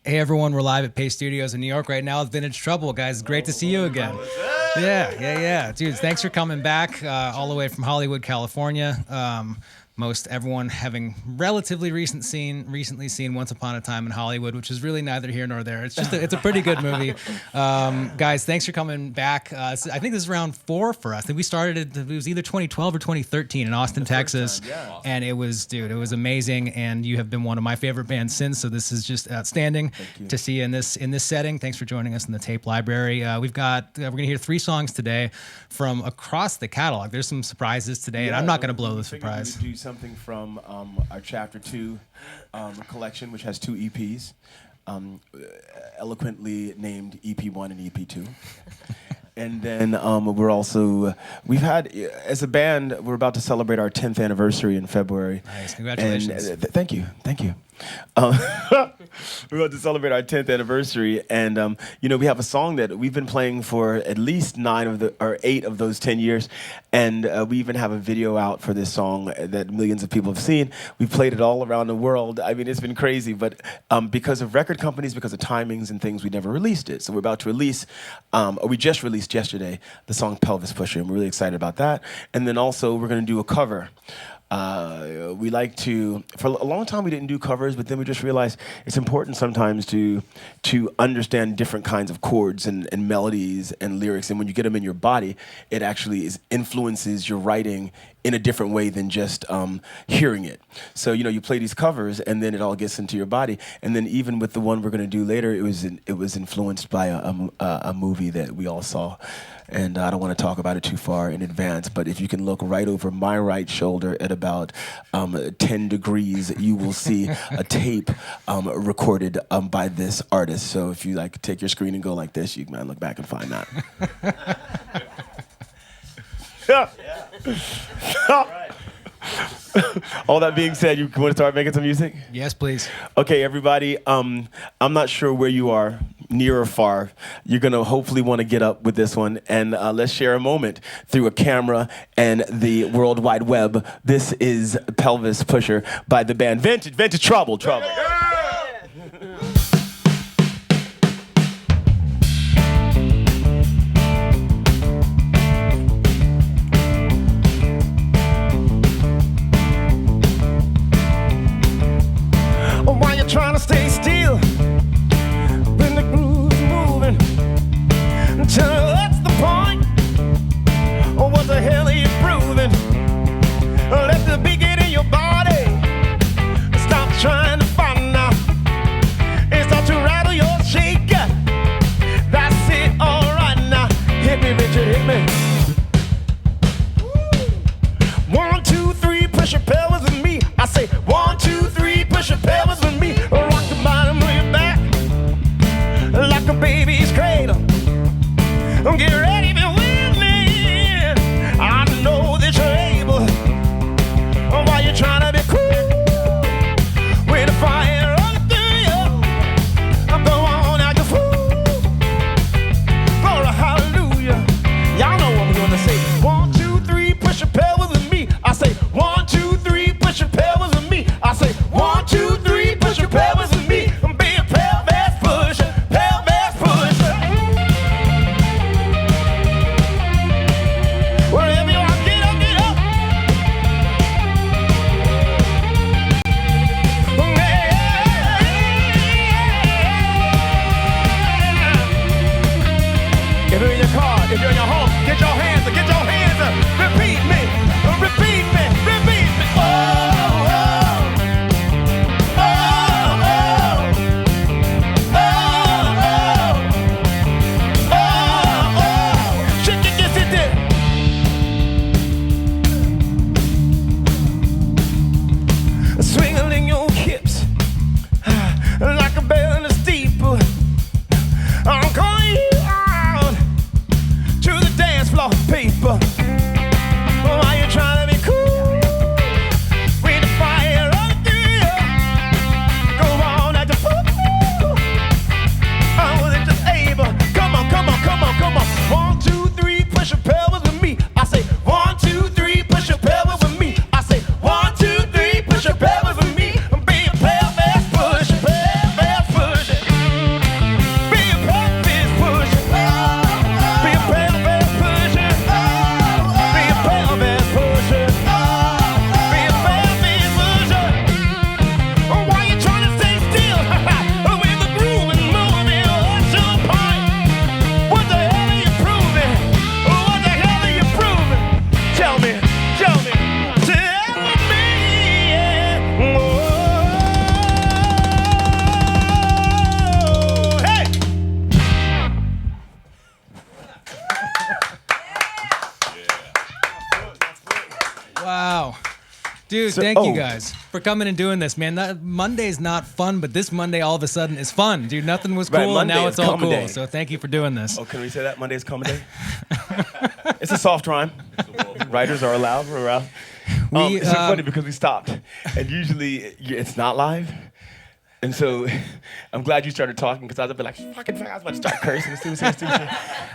Hey everyone, we're live at Paste Studios in New York right now with Vintage Trouble, guys. Great to see you again. Yeah. Dudes, thanks for coming back all the way from Hollywood, California. Most everyone having relatively recently seen Once Upon a Time in Hollywood, which is really neither here nor there. It's a pretty good movie. Guys, thanks for coming back. I think this is round 4 for us. I think we started it was either 2012 or 2013 in Austin, Texas. And it was amazing. And you have been one of my favorite bands since. So this is just outstanding to see you in this setting. Thanks for joining us in the tape library. We're gonna hear 3 songs today from across the catalog. There's some surprises today, and I'm not gonna blow the surprise. Do something from our Chapter 2 collection, which has 2 EPs, eloquently named EP1 and EP2. And then we've had, as a band, we're about to celebrate our 10th anniversary in February. Nice, congratulations. And, thank you. We're about to celebrate our 10th anniversary, and we have a song that we've been playing for at least 8 of those 10 years, and we even have a video out for this song that millions of people have seen. We've played it all around the world. I mean, it's been crazy, but because of record companies, because of timings and things, we never released it. So we're about to release, we just released yesterday, the song Pelvis Pusher, and we're really excited about that. And then also, we're going to do a cover. We like to, for a long time we didn't do covers, but then we just realized it's important sometimes to understand different kinds of chords and melodies and lyrics, and when you get them in your body, it actually influences your writing in a different way than just hearing it. So you play these covers, and then it all gets into your body. And then even with the one we're going to do later, it was influenced by a movie that we all saw. And I don't want to talk about it too far in advance, but if you can look right over my right shoulder at about 10 degrees, you will see a tape recorded by this artist. So if you take your screen and go like this, you can look back and find that. All that being said, you want to start making some music? Yes, please. Okay, everybody. I'm not sure where you are, near or far. You're going to hopefully want to get up with this one, and let's share a moment through a camera and the World Wide Web. This is Pelvis Pusher by the band Vintage Trouble. While you're trying to stay still, when the groove's moving, tell me what's the point, or what the hell are you proving? Let the beat get in your body, stop trying to find out. Dude, So- thank you oh. guys for coming and doing this, man. That Monday's not fun, but this Monday all of a sudden is fun, dude. Nothing was Right, cool, and Monday now is it's all comedy cool. day. So thank you for doing this. Oh, can we say that? Monday's comedy day? It's a soft rhyme. Writers are allowed. We're allowed. It's so funny because we stopped, and usually it's not live. And so I'm glad you started talking because I was like, fucking fuck, I was about to start cursing.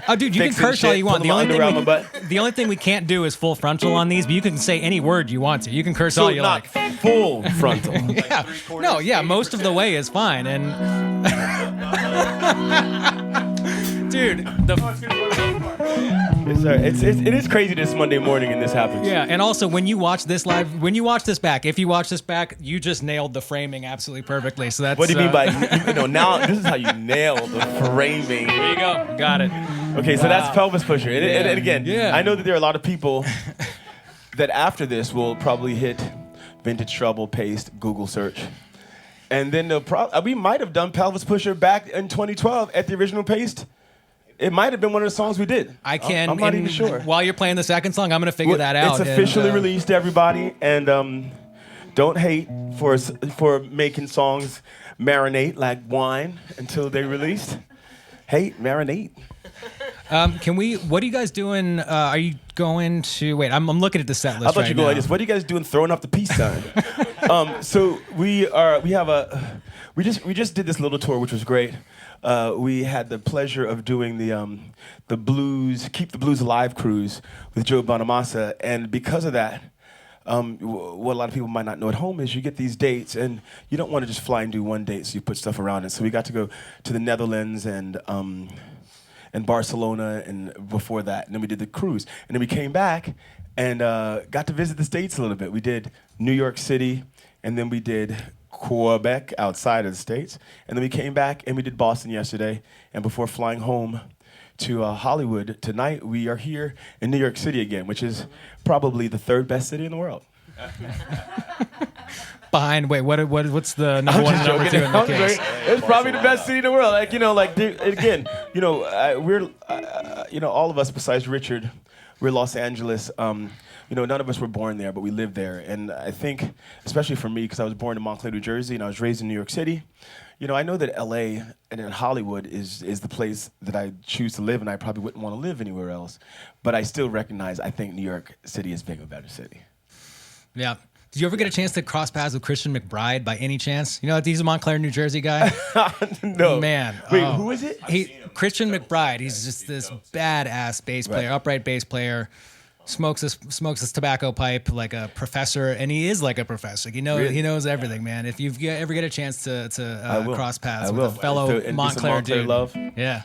Oh, dude, you can Fixing curse all shit, you want. pulling my underwear out my butt. The only thing we can't do is full frontal on these, but you can say any word you want to. You can curse So all you not like. full frontal. Yeah. No, yeah, most of the way is fine. And dude, It is crazy this Monday morning and this happens. yeah, and also when you watch this live, when you watch this back, if you watch this back, you just nailed the framing absolutely perfectly. So that's What do you mean by now? This is how you nail the framing. There you go, got it. Okay, so that's Pelvis Pusher. And again, Yeah. I know that there are a lot of people that after this will probably hit Vintage Trouble, Paste, Google search. And then we might have done Pelvis Pusher back in 2012 at the original Paste. It might have been one of the songs we did. I can. I'm not even sure. While you're playing the second song, I'm gonna figure that out. It's officially released, everybody, and don't hate for making songs marinate like wine until they released. Hate, marinate. Can we? What are you guys doing? Are you going to? Wait, I'm looking at the set list. I thought right you go now. like this. What are you guys doing throwing up the peace sign? So we just did this little tour, which was great. We had the pleasure of doing the blues, Keep the Blues Alive cruise with Joe Bonamassa, and because of that, what a lot of people might not know at home is you get these dates, and you don't want to just fly and do one date, so you put stuff around it. So we got to go to the Netherlands and Barcelona, and before that, and then we did the cruise, and then we came back and got to visit the States a little bit. We did New York City, and then we did Quebec outside of the States, and then we came back and we did Boston yesterday, and before flying home to Hollywood tonight, we are here in New York City again, which is probably the third best city in the world. Behind, what's the number one and number two in the case? It's probably the best city in the world. Like, again, we're, all of us besides Richard, we're Los Angeles. None of us were born there, but we lived there. And I think, especially for me, because I was born in Montclair, New Jersey, and I was raised in New York City, I know that LA and then Hollywood is the place that I choose to live, and I probably wouldn't want to live anywhere else. But I still recognize, I think New York City is bigger, better city. Yeah. Did you ever get a chance to cross paths with Christian McBride by any chance? You know, he's a Montclair, New Jersey guy. No. Man. Wait, who is it? Christian McBride. He's just this badass bass player, upright bass player. Smokes this tobacco pipe like a professor, and he is like a professor. He knows everything, man. If you ever get a chance to cross paths with a fellow Montclair dude, love. yeah.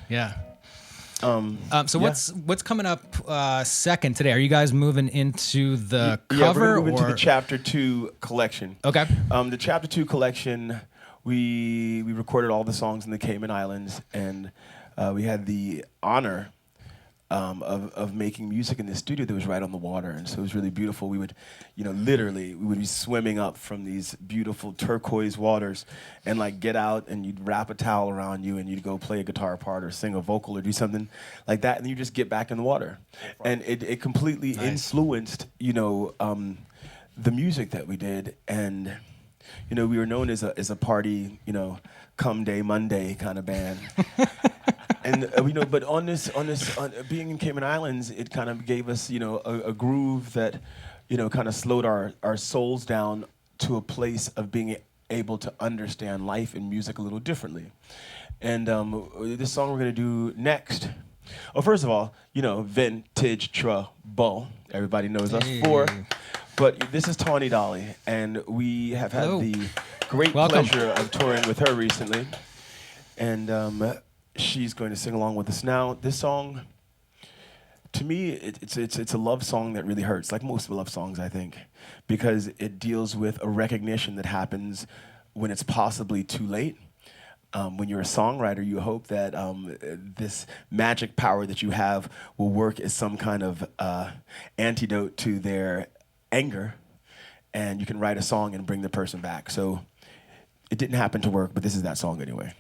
So what's coming up second today? Are you guys moving into the cover? Yeah, we're moving to the Chapter 2 collection. Okay. The Chapter 2 collection, we recorded all the songs in the Cayman Islands, and we had the honor of making music in this studio that was right on the water, and so it was really beautiful. We would, literally, we would be swimming up from these beautiful turquoise waters, and like get out, and you'd wrap a towel around you, and you'd go play a guitar part or sing a vocal or do something like that, and you just get back in the water, and it completely influenced, the music that we did, and we were known as a party, come day Monday kind of band. And but on being in Cayman Islands, it kind of gave us, a groove that, kind of slowed our souls down to a place of being able to understand life and music a little differently. And this song we're gonna do next. Oh, first of all, Vintage Trouble. Everybody knows us for. But this is Tawny Dolly, and we have had the great pleasure of touring with her recently. And she's going to sing along with us now. This song, to me, it's a love song that really hurts, like most love songs, I think, because it deals with a recognition that happens when it's possibly too late. When you're a songwriter, you hope that this magic power that you have will work as some kind of antidote to their anger, and you can write a song and bring the person back. So it didn't happen to work, but this is that song anyway.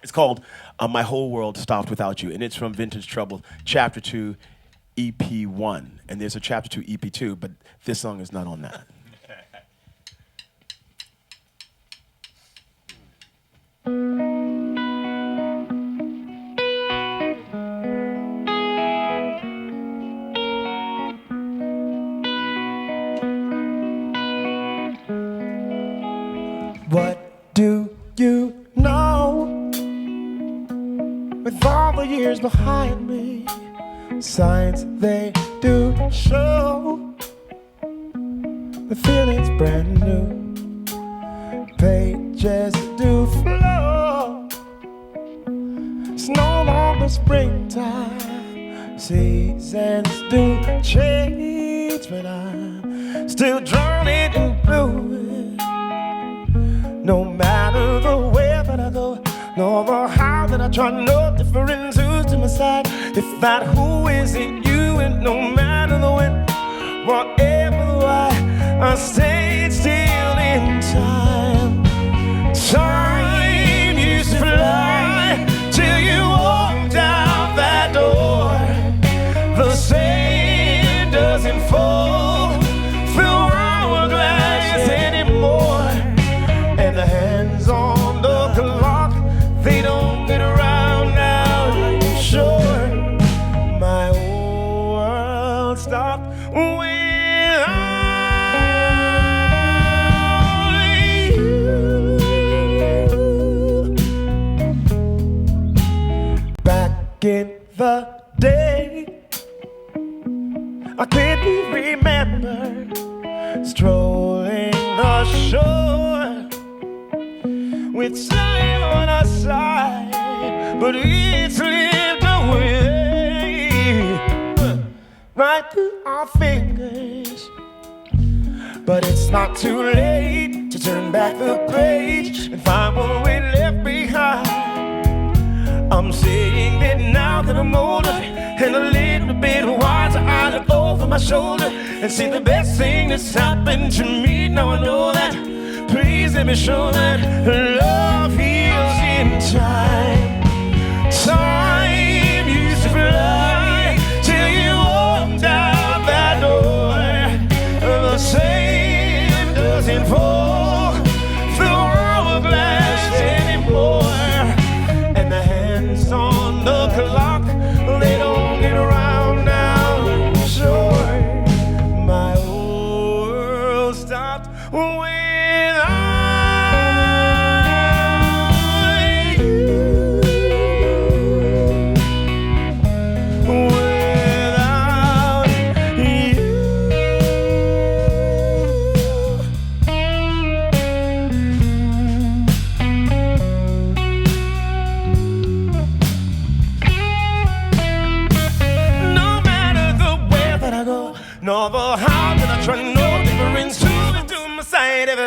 It's called My Whole World Stopped Without You, and it's from Vintage Trouble, Chapter 2, EP1, and there's a Chapter 2 EP2, but this song is not on that. What do you know? With all the years behind me, signs they do show the feeling's brand new. Pages do flow. It's no longer springtime. Seasons do change, but I'm still drowning in blue. No matter the way that I go, no matter how that I try, no difference who's to my side. If that who isn't you, and no matter the when, whatever the why, I stay still in time. Time used to fly till you walked out that door. The sand doesn't fall through hourglass anymore. And the hands on the clock, they don't get around now. I'm sure my whole world stopped when back in the day, I couldn't remember strolling the shore with time on our side, but it slipped away right through our fingers. But it's not too late to turn back the page and find what we left behind. I'm saying that now that I'm older and a little bit wiser, I look over my shoulder and see the best thing that's happened to me. Now I know that. Please let me show that love heals in time. Time used to fly till you walked out that door. The same doesn't fall through hourglass anymore. And the hands on the clock, they don't get around now. I'm sure my whole world stopped when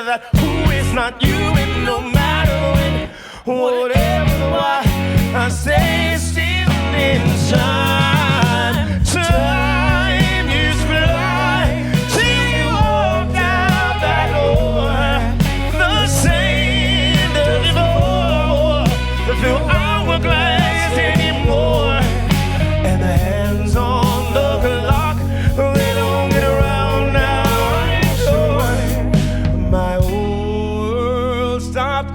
that who is not you, and no matter when, whatever the why, I stay still in time. Time used to fly till you walked out that door. The same doesn't fall through hourglass anymore. And the hands on the clock, they don't get around now. I'm sure my whole world stopped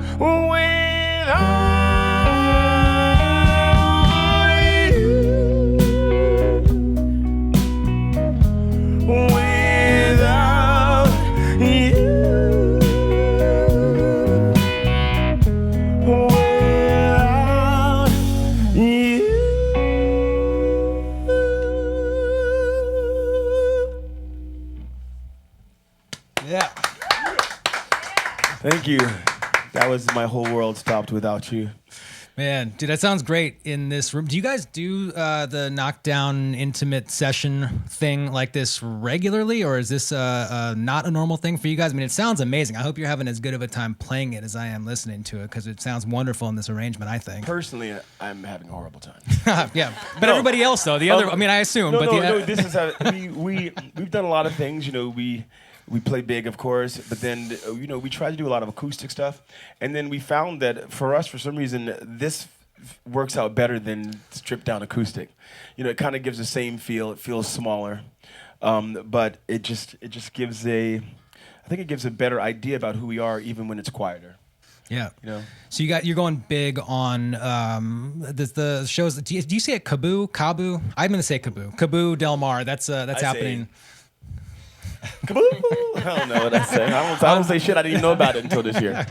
Yeah. Thank you. That was My Whole World Stopped Without You. Man, dude, that sounds great in this room. Do you guys do the knockdown intimate session thing like this regularly, or is this not a normal thing for you guys? I mean, it sounds amazing. I hope you're having as good of a time playing it as I am listening to it, because it sounds wonderful in this arrangement, I think. Personally, I'm having a horrible time. Yeah, but everybody else, though, the other, I mean, I assume. No, this is how, we've done a lot of things, you know, we play big, of course, but then, you know, we try to do a lot of acoustic stuff. And then we found that for us, for some reason, this works out better than stripped down acoustic. You know, it kind of gives the same feel. It feels smaller, but it just gives I think it gives a better idea about who we are even when it's quieter. Yeah. You know? So you're going big on the shows. Do you say it Kabu? I'm gonna say Kabu Del Mar. That's happening. Kaboo! I don't know what I say. I don't say shit. I didn't even know about it until this year.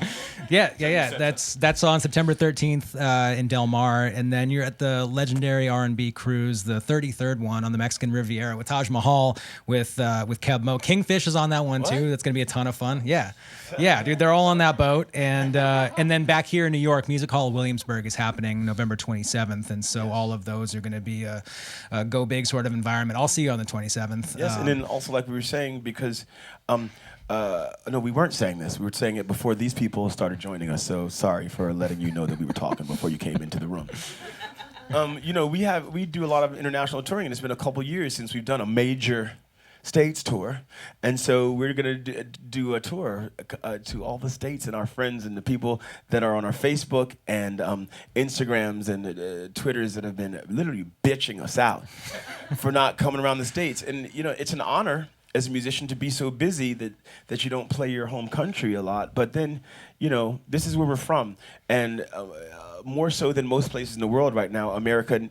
Yeah. That's on September 13th in Del Mar, and then you're at the legendary R&B cruise, the 33rd one on the Mexican Riviera with Taj Mahal with Keb Mo. Kingfish is on that one too. That's gonna be a ton of fun. Yeah, dude, they're all on that boat, and then back here in New York, Music Hall Williamsburg is happening November 27th, and so all of those are gonna be a go big sort of environment. I'll see you on the 27th. Yes, and then also like we were saying, because no, we weren't saying this. We were saying it before these people started joining us. So sorry for letting you know that we were talking before you came into the room. You know, we do a lot of international touring, and it's been a couple years since we've done a major states tour, and so we're gonna do a tour to all the states and our friends and the people that are on our Facebook and Instagrams and Twitters that have been literally bitching us out for not coming around the states. And you know, it's an honor as a musician to be so busy that you don't play your home country a lot. But then, you know, this is where we're from, and more so than most places in the world right now, America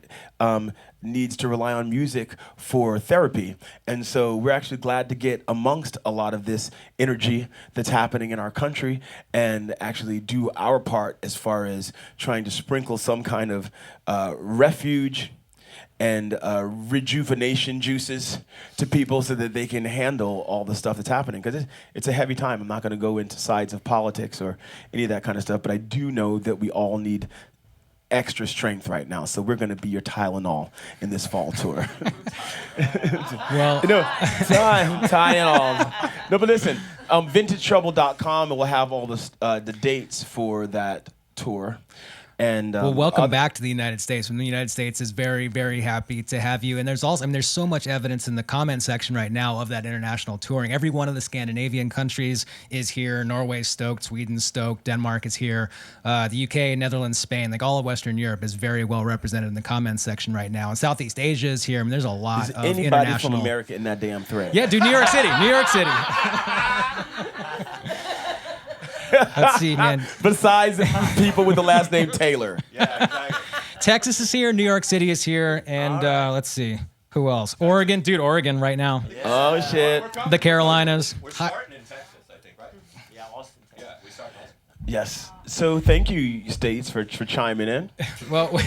needs to rely on music for therapy. And so we're actually glad to get amongst a lot of this energy that's happening in our country and actually do our part as far as trying to sprinkle some kind of refuge and rejuvenation juices to people so that they can handle all the stuff that's happening. Because it's a heavy time. I'm not going to go into sides of politics or any of that kind of stuff, but I do know that we all need extra strength right now. So we're going to be your Tylenol in this fall tour. Well, you know, Tylenol. No, but listen, vintagetrouble.com, and we'll have all the dates for that tour. And well, welcome back to the United States. And the United States is very, very happy to have you. And there's also, I mean, there's so much evidence in the comment section right now of that international touring. Every one of the Scandinavian countries is here. Norway's stoked, Sweden's stoked, Denmark is here. The UK, Netherlands, Spain, like all of Western Europe is very well represented in the comments section right now. And Southeast Asia is here. I mean, there's a lot of anybody international. from America in that damn thread? Yeah, dude, New York City. Let's see, man. Besides people with the last name Taylor. Yeah, exactly. Texas is here, New York City is here, and let's see. Who else? Oregon, dude, Oregon right now. Yeah. Oh, shit. The Carolinas. We're starting in Texas, I think, right? Yeah, Austin. Yeah, we start in Austin. Yes. So thank you, States, for chiming in. Well,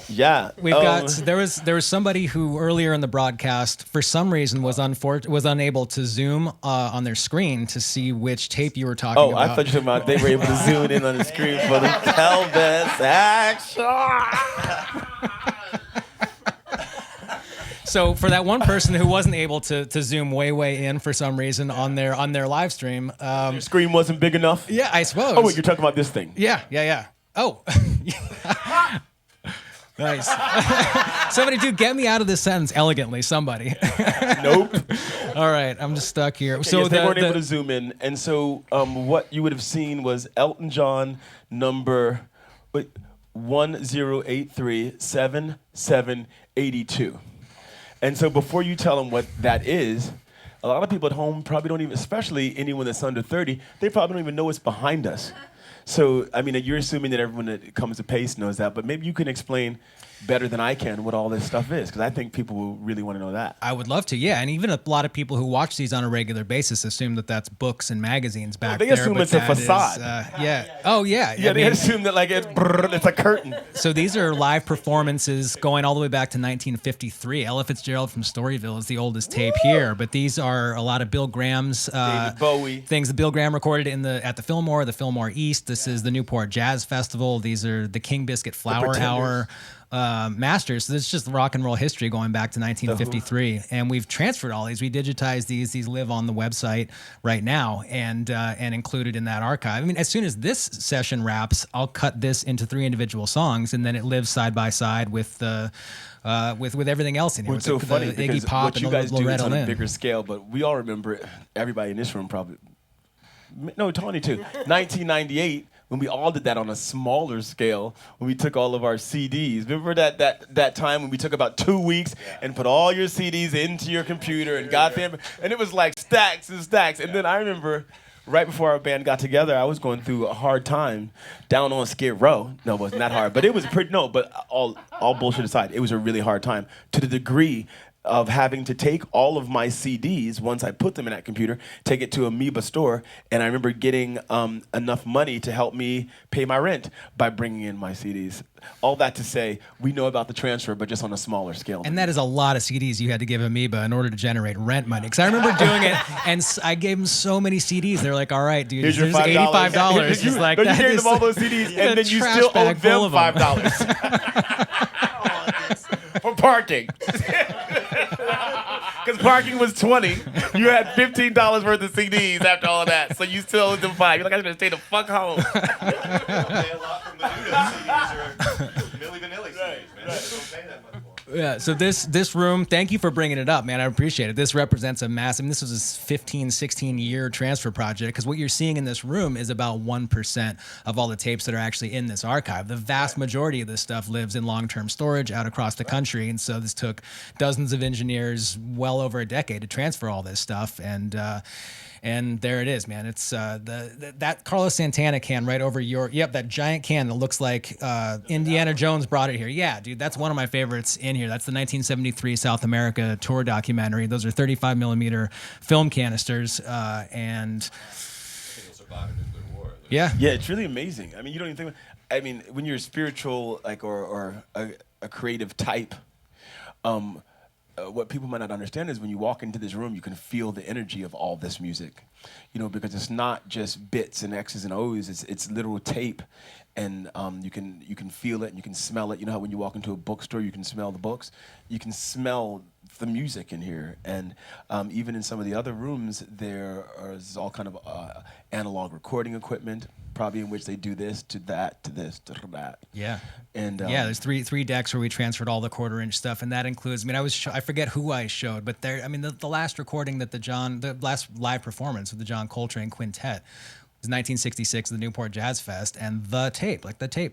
yeah. we've got there was somebody who earlier in the broadcast for some reason was unable to zoom on their screen to see which tape you were talking about. Oh, I thought you were talking about they were able to zoom in on the screen for the pelvis action. So for that one person who wasn't able to zoom way in for some reason on their live stream, Your screen wasn't big enough? yeah, I suppose. Oh, wait, you're talking about this thing. Yeah. Oh. Nice. Somebody, dude, get me out of this sentence elegantly. Somebody. Nope. All right, I'm just stuck here. Okay, yes, they weren't able to zoom in, and so what you would have seen was Elton John number 10837782. And so before you tell them what that is, a lot of people at home probably don't even, especially anyone that's under 30, they probably don't even know what's behind us. So, I mean, you're assuming that everyone that comes to Paste knows that, but maybe you can explain better than I can what all this stuff is, because I think people will really want to know that. I would love to, yeah. And even a lot of people who watch these on a regular basis assume that that's books and magazines back there. They assume it's a facade. Yeah. Oh, yeah. Yeah, they assume that like it's a curtain. So these are live performances going all the way back to 1953. Ella Fitzgerald from Storyville is the oldest tape here, but these are a lot of Bill Graham's David Bowie things that Bill Graham recorded at the Fillmore East. This is the Newport Jazz Festival. These are the King Biscuit Flower Hour masters. So this is just rock and roll history going back to 1953, and we've transferred all these. We digitized these. These live on the website right now and included in that archive. I mean, as soon as this session wraps, I'll cut this into 3 individual songs, and then it lives side by side with the with everything else in here. It's so funny because Iggy Pop what you guys do is Loretta on a Lynn. bigger scale, but we all remember it. Everybody in this room probably. No, Tony too. 1998. when we all did that on a smaller scale, when we took all of our CDs. Remember that time when we took about 2 weeks and put all your CDs into your computer and got them, and it was like stacks and stacks. And then I remember right before our band got together, I was going through a hard time down on Skid Row. No, it wasn't that hard, but it was pretty, no, but all bullshit aside, it was a really hard time to the degree of having to take all of my CDs, once I put them in that computer, take it to Amoeba store, and I remember getting enough money to help me pay my rent by bringing in my CDs. All that to say, we know about the transfer, but just on a smaller scale. And that is a lot of CDs you had to give Amoeba in order to generate rent money. Because I remember doing it, and I gave them so many CDs. They're like, all right, dude, here's your $85. You, Just like, you that gave is them all those CDs, and then you still owed them $5 for parking. Because parking was $20. You had $15 worth of CDs after all of that. So you still owed them $5. You're like, I'm going to stay the fuck home. Pay a lot from the Nudo CDs or Milli Vanilli CDs, man. Don't pay that much for. Yeah, so this room, thank you for bringing it up, man. I appreciate it. This represents a massive, this was a 15, 16-year transfer project, because what you're seeing in this room is about 1% of all the tapes that are actually in this archive. The vast majority of this stuff lives in long-term storage out across the country, and so this took dozens of engineers well over a decade to transfer all this stuff, and there it is, man. It's that Carlos Santana can right over that giant can that looks like Indiana Jones brought it here. Yeah, dude, that's one of my favorites in here. That's the 1973 South America tour documentary. Those are 35 millimeter film canisters, and yeah, it's really amazing. I mean, you don't even think. I mean, when you're a spiritual, like, or a creative type. What people might not understand is when you walk into this room, you can feel the energy of all this music, because it's not just bits and X's and O's. It's literal tape, and you can feel it and you can smell it. You know how when you walk into a bookstore, you can smell the books. You can smell the music in here, and even in some of the other rooms, there is all kind of analog recording equipment, probably in which they do this to that to this to that. Yeah. And there's three decks where we transferred all the 1/4-inch stuff, and that includes. I mean, I forget who I showed, but there. I mean, the last recording that the last live performance of the John Coltrane Quintet was 1966 at the Newport Jazz Fest, and the tape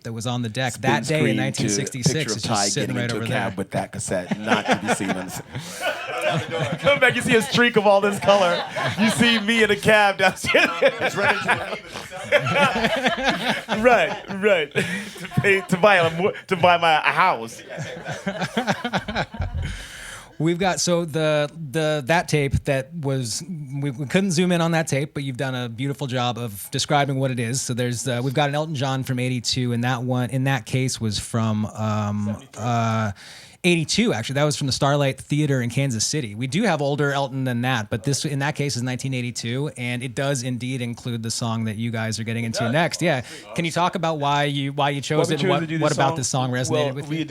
that was on the deck that day in 1966 is just sitting right over there. With that cassette, not to be seen on the. Come back, you see a streak of all this color. You see me in a cab downstairs. It's right into Amoeba itself. Right. to buy my house. We've got that tape that was we couldn't zoom in on that tape, but you've done a beautiful job of describing what it is. So there's we've got an Elton John from '82, and that one in that case was from 82, actually. That was from the Starlight Theater in Kansas City. We do have older Elton than that, but this in that case is 1982, and it does indeed include the song that you guys are getting into next. Yeah, can you talk about why you chose it? And what about this song resonated with you?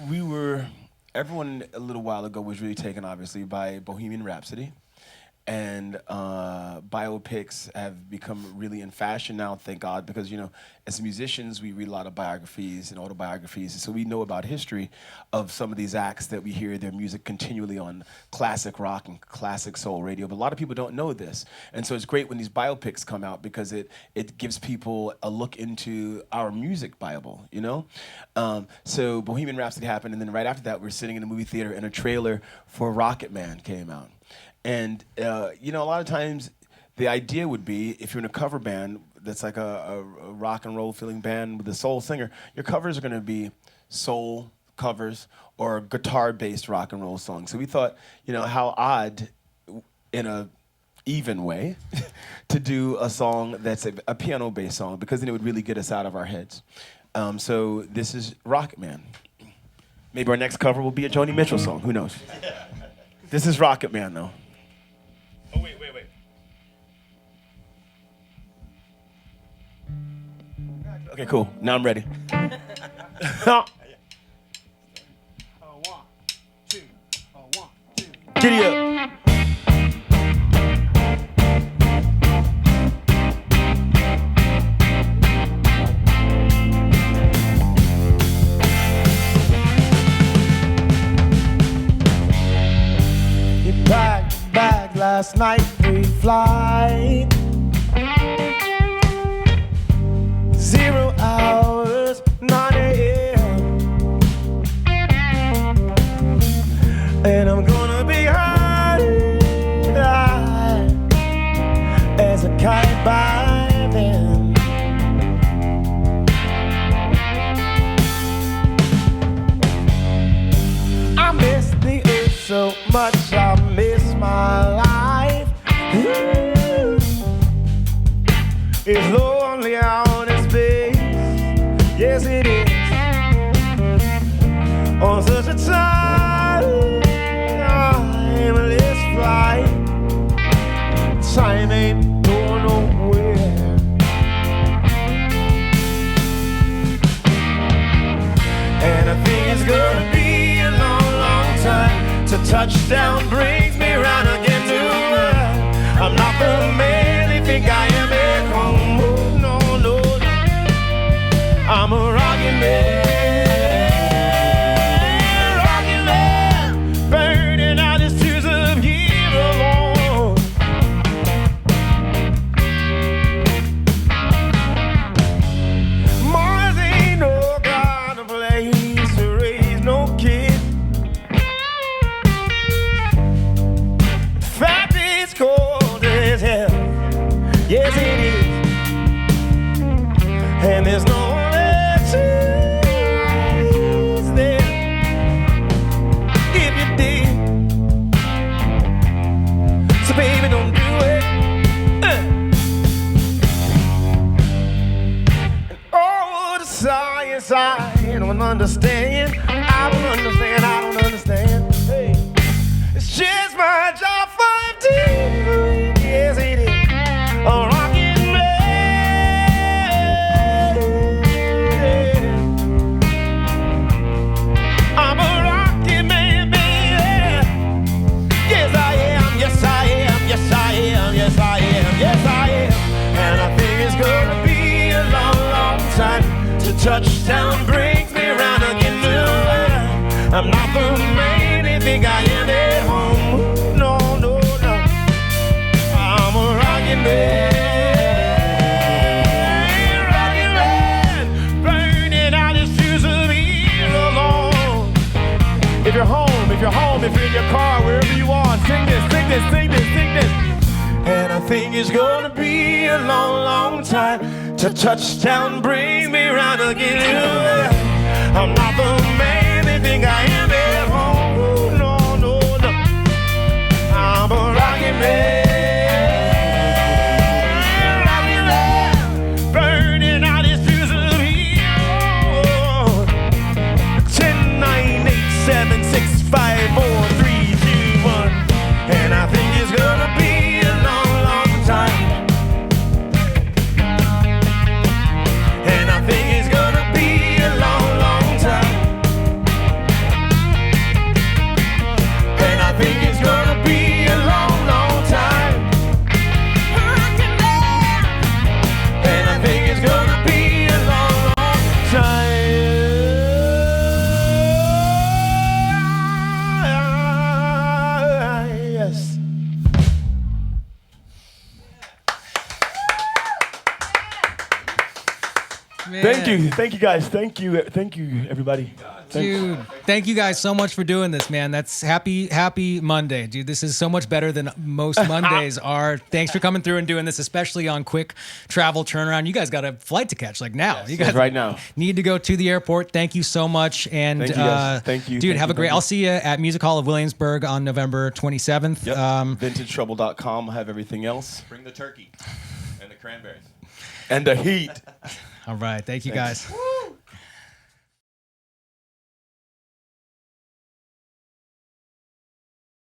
We were. Everyone a little while ago was really taken, obviously, by Bohemian Rhapsody. And biopics have become really in fashion now, thank God, because, as musicians, we read a lot of biographies and autobiographies, and so we know about history of some of these acts that we hear their music continually on classic rock and classic soul radio, but a lot of people don't know this. And so it's great when these biopics come out because it gives people a look into our music Bible, So Bohemian Rhapsody happened, and then right after that, we're sitting in a movie theater and a trailer for Rocket Man came out. And, a lot of times the idea would be if you're in a cover band that's like a rock and roll feeling band with a soul singer, your covers are going to be soul covers or guitar-based rock and roll songs. So we thought, how odd in a even way to do a song that's a piano-based song, because then it would really get us out of our heads. So this is Rocket Man. Maybe our next cover will be a Joni Mitchell song. Who knows? This is Rocket Man, though. Oh, wait. Okay, cool. Now I'm ready. 1, 2, 1, 2. Giddy up. You packed bag last night, pre-flight. 0 Yes, it is. On such a timeless flight. Time ain't going nowhere. And I think it's gonna be a long, long time till touchdown brings me round again to earth. I'm not the man they think I am at home. Oh, no, no, no. I'm a rockin' man, burning out his tears of years alone. Mars ain't no kind of place to raise no kid. Fact is cold as hell. Yes, it is. And there's no letters there if you did. So baby, don't do it. And oh, the science I don't understand. I don't understand. I don't understand. Hey, it's just my job 5 days. Yes, it is. A rockin' man. I'm a rockin' man, baby. Yes, I am. Yes, I am. Yes, I am. Yes, I am. Yes, I am. And I think it's gonna be a long, long time till touchdown brings me round again to earth. I'm not the man they think I am at home. No, no, no. I'm a rockin' man, burning out his fuse of years alone. If you're home, if you're in your car, wherever you are, sing this, sing this, sing this, sing this. And I think it's gonna be a long, long time till touchdown brings me round again. I'm not the man they think I am at home. No, no, no. I'm a rockin' man. Burning out his fuse of heroes. 10, 9, 8, 7, 6, 5, 4, 3, 2, 1. And I think it's gonna be a long, long time. And I think it's gonna be a long, long time. And I think it's gonna be a long, long time. And I think it's gonna be a long, long time. Yes. Man. Thank you guys, thank you everybody. Dude, thank you guys so much for doing this, man. That's happy Monday, dude. This is so much better than most Mondays are. Thanks for coming through and doing this, especially on quick travel turnaround. You guys got a flight to catch, like now. You guys right now. need to go to the airport. Thank you so much, and Thank you, guys. Thank you. dude. Thank Have you, a great. thank you. I'll see you at Music Hall of Williamsburg on November 27th. Yep. VintageTrouble.com. I have everything else. Bring the turkey and the cranberries. And the heat. All right, thank you Thanks. guys.